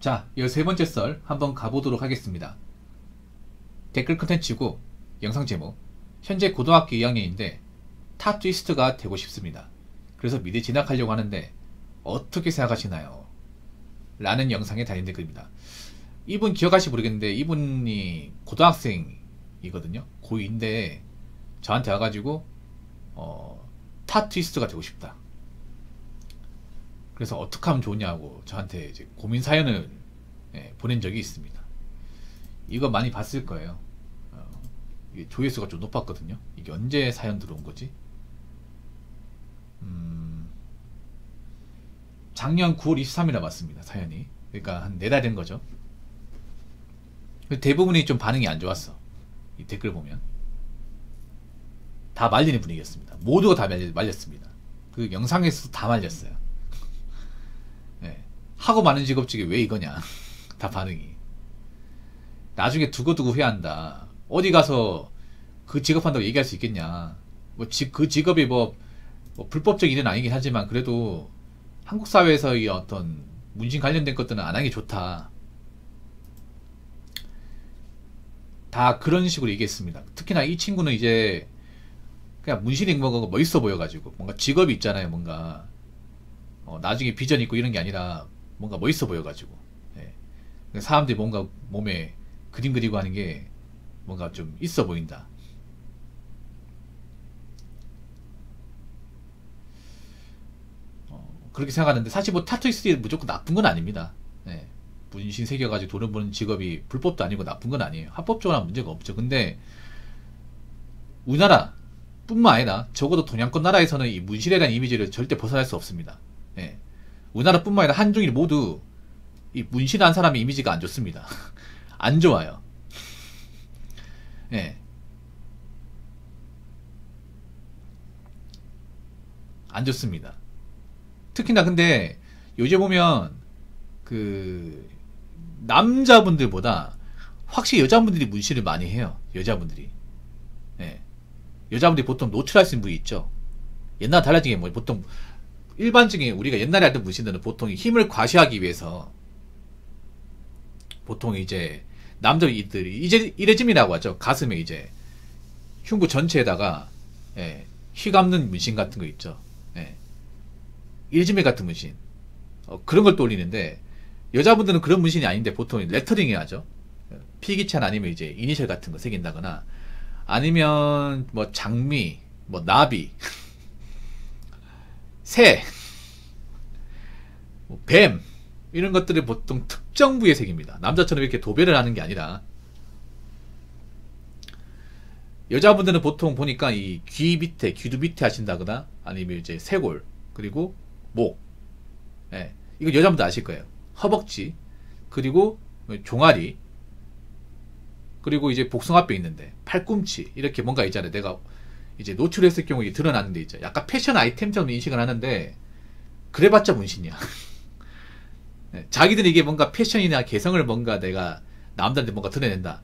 자, 13번째 썰 한번 가보도록 하겠습니다. 댓글 컨텐츠고 영상 제목: 현재 고등학교 2학년인데 탑트위스트가 되고 싶습니다. 그래서 미대 진학하려고 하는데 어떻게 생각하시나요? 라는 영상에 달린 댓글입니다. 이분 기억하실지 모르겠는데 이분이 고등학생이거든요. 고2인데 저한테 와가지고 탑트위스트가 되고 싶다. 그래서 어떻게 하면 좋냐고 저한테 이제 고민 사연을 보낸 적이 있습니다. 이거 많이 봤을 거예요. 이게 조회수가 좀 높았거든요. 이게 언제 사연 들어온 거지? 작년 9월 23일에 왔습니다. 사연이. 그러니까 한 4달 된 거죠. 대부분이 좀 반응이 안 좋았어. 이 댓글 보면 다 말리는 분위기였습니다. 모두가 다 말렸습니다. 그 영상에서 다 말렸어요. 하고 많은 직업 중에 왜 이거냐. 다 반응이. 나중에 두고두고 후회한다. 어디 가서 그 직업 한다고 얘기할 수 있겠냐. 그 직업이 불법적인 일은 아니긴 하지만 그래도 한국 사회에서의 어떤 문신 관련된 것들은 안 하는 게 좋다. 다 그런 식으로 얘기했습니다. 특히나 이 친구는 이제 그냥 문신이 뭔가 멋있어 보여가지고 뭔가 직업이 있잖아요. 뭔가 나중에 비전 있고 이런 게 아니라 뭔가 멋있어 보여가지고 사람들이 뭔가 몸에 그림 그리고 하는 게 뭔가 좀 있어 보인다. 그렇게 생각하는데 사실 타투이스트가 무조건 나쁜 건 아닙니다. 문신 새겨가지고 돈을 버는 직업이 불법도 아니고 나쁜 건 아니에요. 합법적으로는 문제가 없죠. 근데 우리나라 뿐만 아니라 적어도 동양권 나라에서는 이 문신에 대한 이미지를 절대 벗어날 수 없습니다. 우리나라 뿐만 아니라 한중일 모두 이 문신한 사람의 이미지가 안 좋습니다. 안 좋아요. 안 좋습니다. 특히나 근데 요즘 보면 그 남자분들보다 확실히 여자분들이 문신을 많이 해요. 여자분들이. 여자분들이 보통 노출할 수 있는 부위 있죠. 옛날 달라진 게 보통 일반적인 우리가 옛날에 하던 문신들은 보통 힘을 과시하기 위해서 보통 이제 남자들이 이제 이레짐이라고 하죠. 가슴에 이제 흉부 전체에다가 휘감는 문신 같은 거 있죠. 이레짐 같은 문신 그런 걸 떠올리는데 여자분들은 그런 문신이 아닌데 보통 레터링이 하죠. 필기찬 아니면 이제 이니셜 같은 거 새긴다거나 아니면 장미, 나비, 새, 뱀 이런 것들을 보통 특정 부위에 새깁니다. 남자처럼 이렇게 도배를 하는 게 아니라 여자분들은 보통 보니까 이 귀 밑에, 귀두 밑에 하신다거나 아니면 이제 쇄골 그리고 목, 이거 여자분들 아실 거예요. 허벅지 그리고 종아리 그리고 이제 복숭아뼈 있는데 팔꿈치 이렇게 뭔가 있잖아요. 내가 이제 노출했을 경우에 드러나는 데 있죠. 약간 패션 아이템처럼 인식을 하는데 그래봤자 문신이야. 자기들이 이게 뭔가 패션이나 개성을 뭔가 내가 남들한테 뭔가 드러낸다.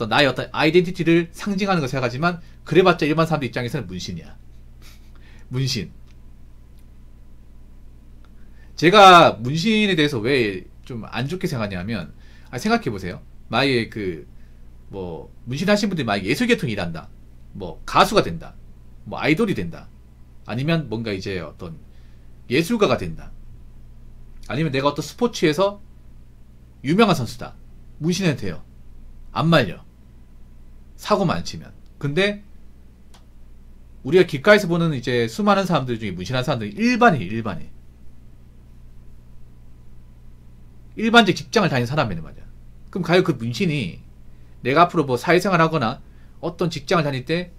나의 어떤 아이덴티티를 상징하는 거 생각하지만 그래봤자 일반 사람들 입장에서는 문신이야. 문신. 제가 문신에 대해서 왜 좀 안 좋게 생각하냐면 생각해보세요. 만약에 문신하신 분들이 만약에 예술계통이 일한다. 가수가 된다. 아이돌이 된다. 아니면 뭔가 이제 어떤 예술가가 된다. 아니면 내가 어떤 스포츠에서 유명한 선수다. 문신해도 돼요. 안 말려. 사고만 안 치면. 근데 우리가 길가에서 보는 이제 수많은 사람들 중에 문신한 사람들이 일반인. 일반적 직장을 다니는 사람이란 말이야. 그럼 과연 그 문신이 내가 앞으로 사회생활 하거나 어떤 직장을 다닐 때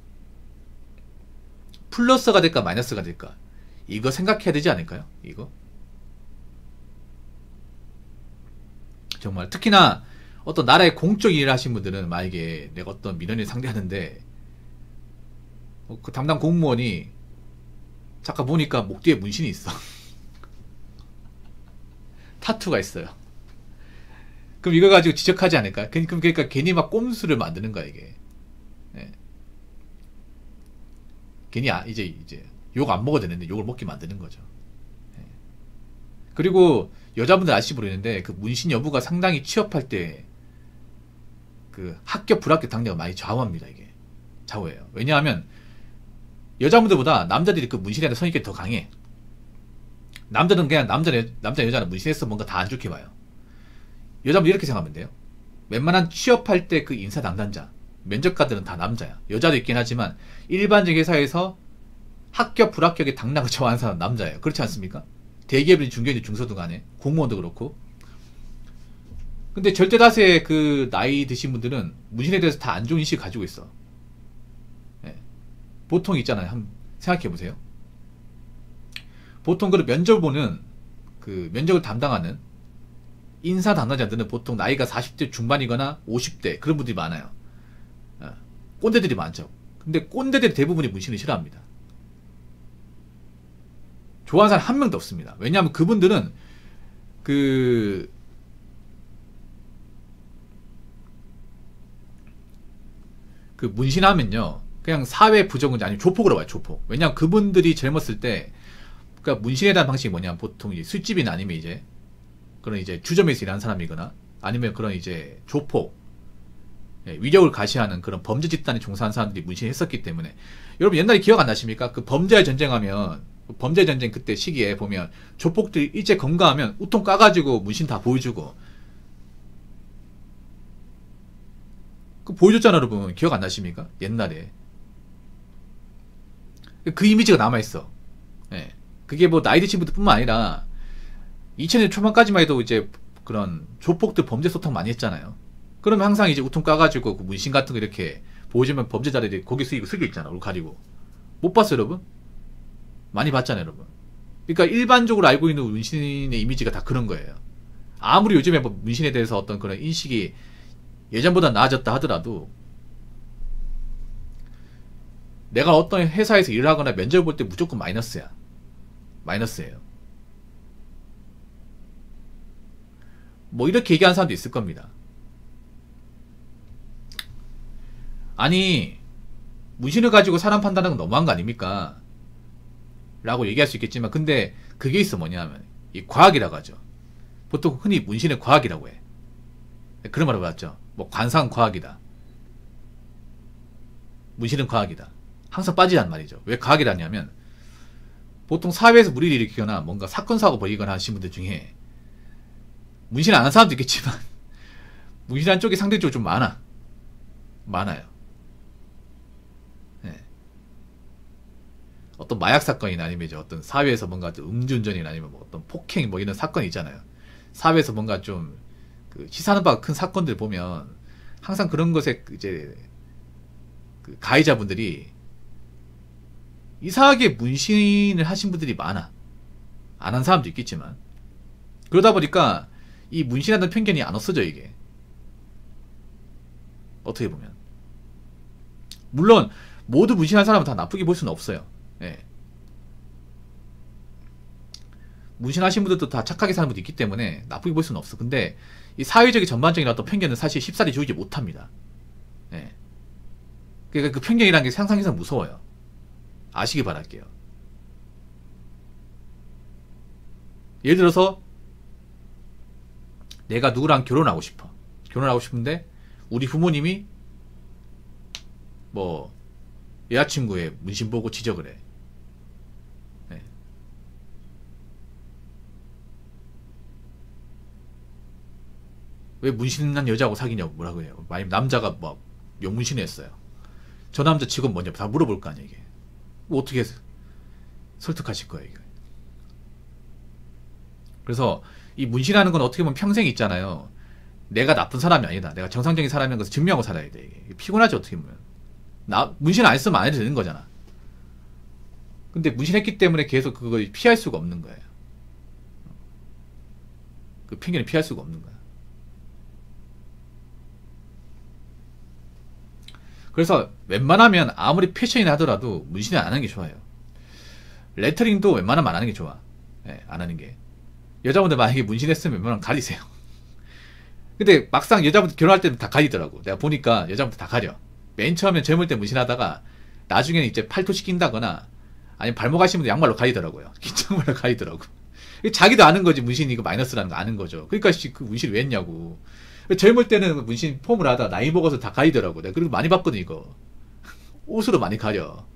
플러스가 될까 마이너스가 될까 이거 생각해야 되지 않을까요? 이거 정말 특히나 어떤 나라의 공적 일을 하신 분들은 만약에 내가 어떤 민원인을 상대하는데 그 담당 공무원이 잠깐 보니까 목 뒤에 문신이 있어. 타투가 있어요. 그럼 이거 가지고 지적하지 않을까? 그러니까 괜히 막 꼼수를 만드는 거야 이게. 괜히 이제 욕 안 먹어도 되는데 욕을 먹게 만드는 거죠. 그리고 여자분들 아시지 모르겠는데 그 문신 여부가 상당히 취업할 때 그 합격 불합격 당뇨가 많이 좌우합니다. 이게 좌우해요. 왜냐하면 여자분들보다 남자들이 그 문신에 대한 선입견이 더 강해. 남자는 그냥 남자 여자는 문신했어 뭔가 다 안 좋게 봐요. 여자분들 이렇게 생각하면 돼요. 웬만한 취업할 때 그 인사 담당자 면접관들은 다 남자야. 여자도 있긴 하지만 일반적 회사에서 합격 불합격의 당락을 정하는 사람은 남자예요. 그렇지 않습니까? 대기업이든 중견이든 중소든 간에 공무원도 그렇고. 근데 절대 다수의 그 나이 드신 분들은 문신에 대해서 다 안 좋은 인식을 가지고 있어. 예. 보통 있잖아요. 한번 생각해 보세요. 보통 그 면접을 보는 그 면접을 담당하는 인사 담당자들은 보통 나이가 40대 중반이거나 50대 그런 분들이 많아요. 꼰대들이 많죠. 근데 꼰대들이 대부분이 문신을 싫어합니다. 좋아하는 사람 한 명도 없습니다. 왜냐하면 그분들은 그 문신하면요 그냥 사회 부적응자 아니면 조폭으로 봐요. 조폭. 왜냐하면 그분들이 젊었을 때 그러니까 문신에 대한 방식이 뭐냐면 보통 이제 술집이나 아니면 이제 그런 이제 주점에서 일하는 사람이거나 아니면 그런 이제 조폭 위력을 가시하는 그런 범죄 집단에 종사하는 사람들이 문신했었기 때문에 여러분 옛날에 기억 안 나십니까? 그 범죄의 전쟁하면 범죄 전쟁 그때 시기에 보면 조폭들이 일제 검거하면 우통 까가지고 문신 다 보여주고 그 보여줬잖아 여러분. 기억 안 나십니까? 옛날에 그 이미지가 남아있어. 예. 그게 뭐 나이 드신 분들 뿐만 아니라 2000년 초반까지만 해도 이제 그런 조폭들 범죄 소탕 많이 했잖아요. 그러면 항상 이제 우통 까가지고 그 문신 같은 거 이렇게 보여주면 범죄자들이 고개 숙이고 있잖아. 얼굴 가리고. 못 봤어요 여러분? 많이 봤잖아요 여러분. 그러니까 일반적으로 알고 있는 문신의 이미지가 다 그런 거예요. 아무리 요즘에 뭐 문신에 대해서 어떤 그런 인식이 예전보다 나아졌다 하더라도 내가 어떤 회사에서 일을 하거나 면접을 볼 때 무조건 마이너스야. 마이너스예요. 뭐 이렇게 얘기하는 사람도 있을 겁니다. 아니 문신을 가지고 사람 판단하는 건 너무한 거 아닙니까? 라고 얘기할 수 있겠지만 근데 그게 있어 뭐냐면 이 과학이라고 하죠. 보통 흔히 문신을 과학이라고 해. 그런 말을 봤죠. 뭐 관상 과학이다. 문신은 과학이다. 항상 빠지란 말이죠. 왜 과학이라냐면 보통 사회에서 무리를 일으키거나 뭔가 사건 사고 벌이거나 하신 분들 중에 문신 안 하는 사람도 있겠지만 문신한 쪽이 상대적으로 좀 많아요. 네. 어떤 마약 사건이나 아니면 이제 어떤 사회에서 뭔가 음주운전이나 아니면 뭐 어떤 폭행 뭐 이런 사건이 있잖아요. 사회에서 뭔가 좀 그 시사하는 바가 큰 사건들 보면 항상 그런 것에 이제 그 가해자분들이 이상하게 문신을 하신 분들이 많아. 안 한 사람도 있겠지만 그러다 보니까 이 문신한다는 편견이 안 없어져 이게. 어떻게 보면 물론 모두 문신한 사람은 다 나쁘게 볼 수는 없어요. 예. 문신하신 분들도 다 착하게 사는 분도 있기 때문에 나쁘게 볼 수는 없어. 근데 이 사회적인 전반적인 어떤 편견은 사실 쉽사리 지우지 못합니다. 예. 그러니까 그 편견이라는 게 상상해서 무서워요. 아시기 바랄게요. 예를 들어서 내가 누구랑 결혼하고 싶어. 결혼하고 싶은데 우리 부모님이 뭐 여자친구의 문신 보고 지적을 해. 네. 왜 문신난 여자하고 사귀냐고 뭐라고 해요. 만약 남자가 막 명문신 했어요. 저 남자 직업 뭐냐 다 물어볼 거 아니야 이게. 뭐 어떻게 설득하실 거예요 이게. 그래서 이 문신하는 건 어떻게 보면 평생 있잖아요. 내가 나쁜 사람이 아니다. 내가 정상적인 사람인 것을 증명하고 살아야 돼. 이게 피곤하지 어떻게 보면. 문신 안 쓰면 안 해도 되는 거잖아. 근데 문신했기 때문에 계속 그걸 피할 수가 없는 거예요. 그 편견을 피할 수가 없는 거야. 그래서 웬만하면 아무리 패션이나 하더라도 문신을 안 하는 게 좋아요. 레터링도 웬만하면 안 하는 게 좋아. 네, 안 하는 게. 여자분들 만약에 문신했으면 웬만하면 가리세요. 근데 막상 여자분들 결혼할 때는 다 가리더라고. 내가 보니까 여자분들 다 가려. 맨 처음에 젊을 때 문신하다가 나중에는 이제 팔토 시킨다거나 아니면 발목 하신 분들 양말로 가리더라고요. 긴장말로 가리더라고. 자기도 아는 거지. 문신이 이거 마이너스라는 거 아는 거죠. 그러니까 그 문신을 왜 했냐고. 젊을 때는 문신 폼을 하다 나이 먹어서 다 가리더라고. 내가 그리고 많이 봤거든 이거. 옷으로 많이 가려.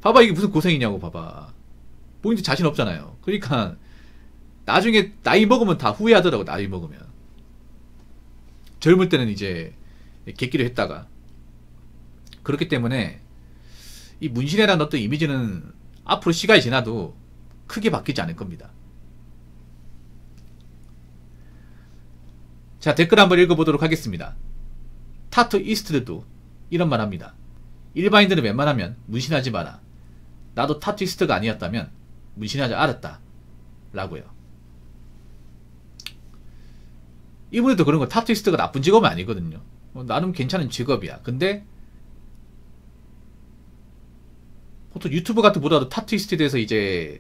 봐봐 이게 무슨 고생이냐고 봐봐. 본인도 자신 없잖아요. 그러니까 나중에 나이 먹으면 다 후회하더라고. 나이 먹으면. 젊을 때는 이제 객기를 했다가. 그렇기 때문에 이 문신이라는 어떤 이미지는 앞으로 시간이 지나도 크게 바뀌지 않을 겁니다. 자, 댓글 한번 읽어보도록 하겠습니다. 타투 이스트도 이런 말 합니다. 일반인들은 웬만하면 문신하지 마라. 나도 타투이스트가 아니었다면 문신하지 않았다. 라고요. 이분들도 그런 거 타투이스트가 나쁜 직업은 아니거든요. 나름 괜찮은 직업이야. 근데 보통 유튜브 같은 보다도 타투이스트에 대해서 이제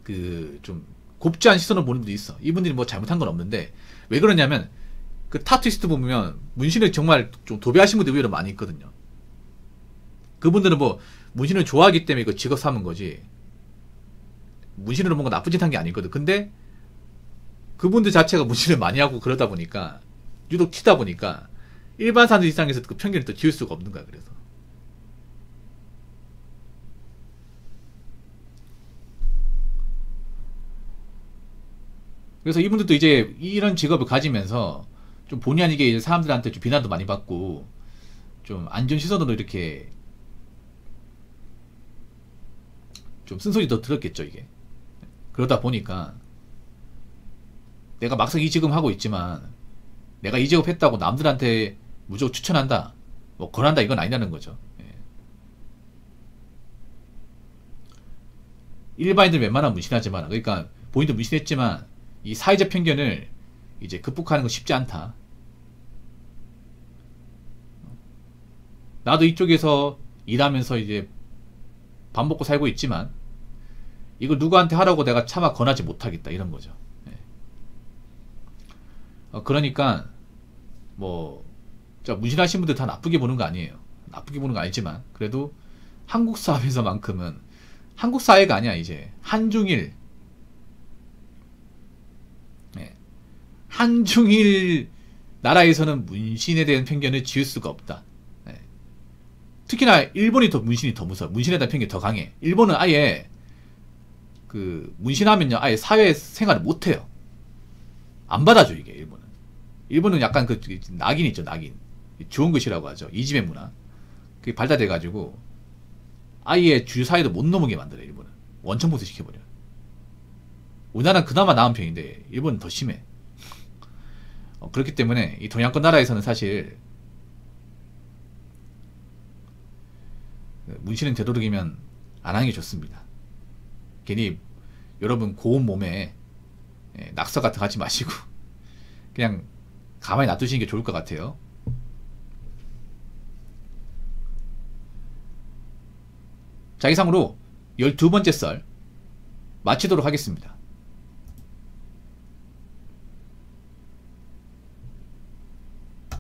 그 좀 곱지 않은 시선을 보는 분도 있어. 이분들이 뭐 잘못한 건 없는데 왜 그러냐면 그 타투이스트 보면 문신을 정말 좀 도배하신 분들이 의외로 많이 있거든요. 그분들은 뭐 문신을 좋아하기 때문에 이거 직업 삼은 거지 문신으로 뭔가 나쁜 짓 한 게 아니거든. 근데 그분들 자체가 문신을 많이 하고 그러다 보니까 유독 튀다 보니까 일반 사람들 입장에서 그 편견을 또 지울 수가 없는 거야. 그래서 이분들도 이제 이런 직업을 가지면서 좀 본의 아니게 이제 사람들한테 좀 비난도 많이 받고 좀 안 좋은 시선으로 이렇게 좀 쓴소리도 들었겠죠 이게. 그러다 보니까 내가 막상 이 직업 하고 있지만 내가 이 직업 했다고 남들한테 무조건 추천한다 뭐 권한다 이건 아니라는 거죠. 일반인들 웬만하면 문신하지 마라. 그러니까 본인도 문신했지만 이 사회적 편견을 이제 극복하는 건 쉽지 않다. 나도 이쪽에서 일하면서 이제 밥 먹고 살고 있지만 이걸 누구한테 하라고 내가 차마 권하지 못하겠다 이런 거죠. 그러니까 뭐 문신하신 분들 다 나쁘게 보는 거 아니에요. 나쁘게 보는 거 아니지만 그래도 한국 사회에서만큼은 한국 사회가 아니야. 이제 한중일 나라에서는 문신에 대한 편견을 지울 수가 없다. 특히나 일본이 더 문신이 더 무서워. 문신에 대한 편견이 더 강해. 일본은 아예 그 문신하면요 아예 사회생활을 못해요. 안 받아줘 이게. 일본은 약간 그 낙인 있죠. 낙인. 좋은 것이라고 하죠. 이지배 문화. 그게 발달돼 가지고 아예 주류 사회도 못 넘어게 만들어요. 일본은 원천포쇄 시켜버려. 우리나라는 그나마 나은 편인데 일본은 더 심해. 그렇기 때문에 이 동양권 나라에서는 사실 문신은 되도록이면 안 하는 게 좋습니다. 괜히 여러분 고운 몸에 낙서 같은 거 하지 마시고 그냥 가만히 놔두시는 게 좋을 것 같아요. 자, 이상으로 12번째 썰 마치도록 하겠습니다.